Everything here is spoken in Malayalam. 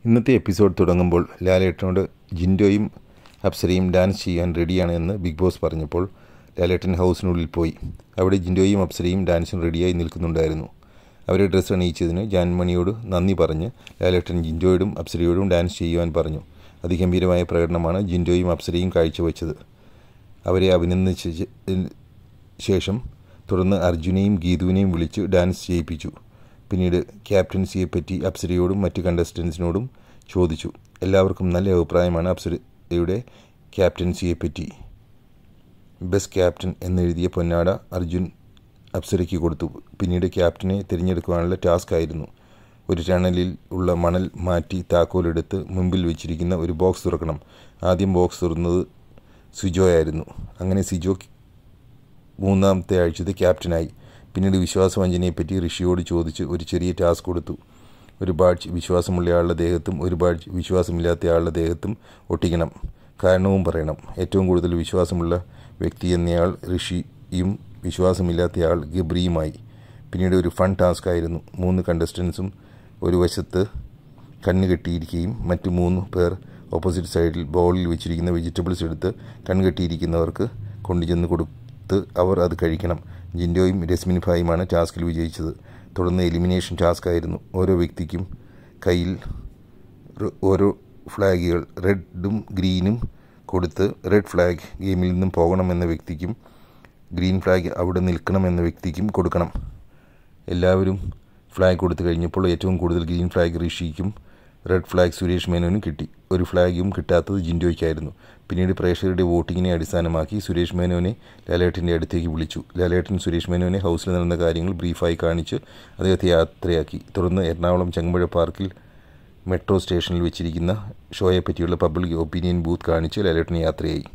ഇന്നത്തെ എപ്പിസോഡ് തുടങ്ങുമ്പോൾ ലാലേട്ടനോട് ജിൻഡോയും അപ്സരയും ഡാൻസ് ചെയ്യാൻ റെഡിയാണ് എന്ന് ബിഗ് ബോസ് പറഞ്ഞപ്പോൾ ലാലേട്ടൻ ഹൗസിനുള്ളിൽ പോയി. അവിടെ ജിൻഡോയും അപ്സരയും ഡാൻസിന് റെഡിയായി നിൽക്കുന്നുണ്ടായിരുന്നു. അവരെ ഡ്രസ്സ് അണിയിച്ചതിന് ജാൻമണിയോട് നന്ദി പറഞ്ഞ് ലാലേട്ടൻ ജിൻഡോയോടും അപ്സരയോടും ഡാൻസ് ചെയ്യുവാൻ പറഞ്ഞു. അതിഗംഭീരമായ പ്രകടനമാണ് ജിൻഡോയും അപ്സരയും കാഴ്ചവെച്ചത്. അവരെ അഭിനന്ദിച്ച ശേഷം തുടർന്ന് അർജുനെയും ഗീതുവിനെയും വിളിച്ച് ഡാൻസ് ചെയ്യിപ്പിച്ചു. പിന്നീട് ക്യാപ്റ്റൻസിയെപ്പറ്റി അപ്സരയോടും മറ്റ് കണ്ടസ്റ്റൻസിനോടും ചോദിച്ചു. എല്ലാവർക്കും നല്ല അഭിപ്രായമാണ് അപ്സരയുടെ ക്യാപ്റ്റൻസിയെപ്പറ്റി. ബെസ്റ്റ് ക്യാപ്റ്റൻ എന്നെഴുതിയ പൊന്നാട അർജുൻ അപ്സരയ്ക്ക് കൊടുത്തു. പിന്നീട് ക്യാപ്റ്റനെ തിരഞ്ഞെടുക്കുവാനുള്ള ടാസ്ക് ആയിരുന്നു. ഒരു ടണലിൽ ഉള്ള മണൽ മാറ്റി താക്കോലെടുത്ത് മുമ്പിൽ വെച്ചിരിക്കുന്ന ഒരു ബോക്സ് തുറക്കണം. ആദ്യം ബോക്സ് തുറന്നത് സിജോയായിരുന്നു. അങ്ങനെ സിജോ മൂന്നാമത്തെ ആഴ്ചത്തെ ക്യാപ്റ്റനായി. പിന്നീട് വിശ്വാസവഞ്ചനയെപ്പറ്റി ഋഷിയോട് ചോദിച്ച് ഒരു ചെറിയ ടാസ്ക് കൊടുത്തു. ഒരു ബാഡ്ജ് വിശ്വാസമുള്ളയാളുടെ ദേഹത്തും ഒരു ബാഡ്ജ് വിശ്വാസമില്ലാത്തയാളുടെ ദേഹത്തും ഒട്ടിക്കണം. കാരണവും പറയണം. ഏറ്റവും കൂടുതൽ വിശ്വാസമുള്ള വ്യക്തി എന്നയാൾ ഋഷിയും വിശ്വാസമില്ലാത്തയാൾ ഗബ്രിയുമായി. പിന്നീട് ഒരു ഫൺ ടാസ്ക് ആയിരുന്നു. 3 കണ്ടസ്റ്റൻസും ഒരു വശത്ത് കണ്ണുകെട്ടിയിരിക്കുകയും മറ്റ് 3 പേർ ഓപ്പോസിറ്റ് സൈഡിൽ ബൗളിൽ വെച്ചിരിക്കുന്ന വെജിറ്റബിൾസ് എടുത്ത് കണ്ണുകെട്ടിയിരിക്കുന്നവർക്ക് കൊണ്ടുചെന്ന് കൊടുത്ത് അവർ അത് കഴിക്കണം. ജിൻഡോയും രശ്മിൻ ഭായിയുമാണ് ടാസ്കിൽ വിജയിച്ചത്. തുടർന്ന് എലിമിനേഷൻ ടാസ്ക് ആയിരുന്നു. ഓരോ വ്യക്തിക്കും കയ്യിൽ ഓരോ ഫ്ലാഗുകൾ റെഡും ഗ്രീനും കൊടുത്ത് റെഡ് ഫ്ലാഗ് ഗെയിമിൽ നിന്നും പോകണമെന്ന വ്യക്തിക്കും ഗ്രീൻ ഫ്ലാഗ് അവിടെ നിൽക്കണമെന്ന വ്യക്തിക്കും കൊടുക്കണം. എല്ലാവരും ഫ്ലാഗ് കൊടുത്തു കഴിഞ്ഞപ്പോൾ ഏറ്റവും കൂടുതൽ ഗ്രീൻ ഫ്ലാഗ് ഋഷിക്കും റെഡ് ഫ്ലാഗ് സുരേഷ് മേനോനും കിട്ടി. ഒരു ഫ്ലാഗും കിട്ടാത്തത് ജിൻഡോയ്ക്കായിരുന്നു. പിന്നീട് പ്രേക്ഷകരുടെ വോട്ടിങ്ങിനെ അടിസ്ഥാനമാക്കി സുരേഷ് മേനോനെ ലാലേട്ടൻ്റെ അടുത്തേക്ക് വിളിച്ചു. ലാലേട്ടൻ സുരേഷ് മേനോനെ ഹൗസിൽ നടന്ന കാര്യങ്ങൾ ബ്രീഫായി കാണിച്ച് അദ്ദേഹത്തെ യാത്രയാക്കി. തുടർന്ന് എറണാകുളം ചങ്ങമ്പുഴ പാർക്കിൽ മെട്രോ സ്റ്റേഷനിൽ വെച്ചിരിക്കുന്ന ഷോയെപ്പറ്റിയുള്ള പബ്ലിക് ഒപ്പീനിയൻ ബൂത്ത് കാണിച്ച് ലാലേട്ടൻ യാത്രയായി.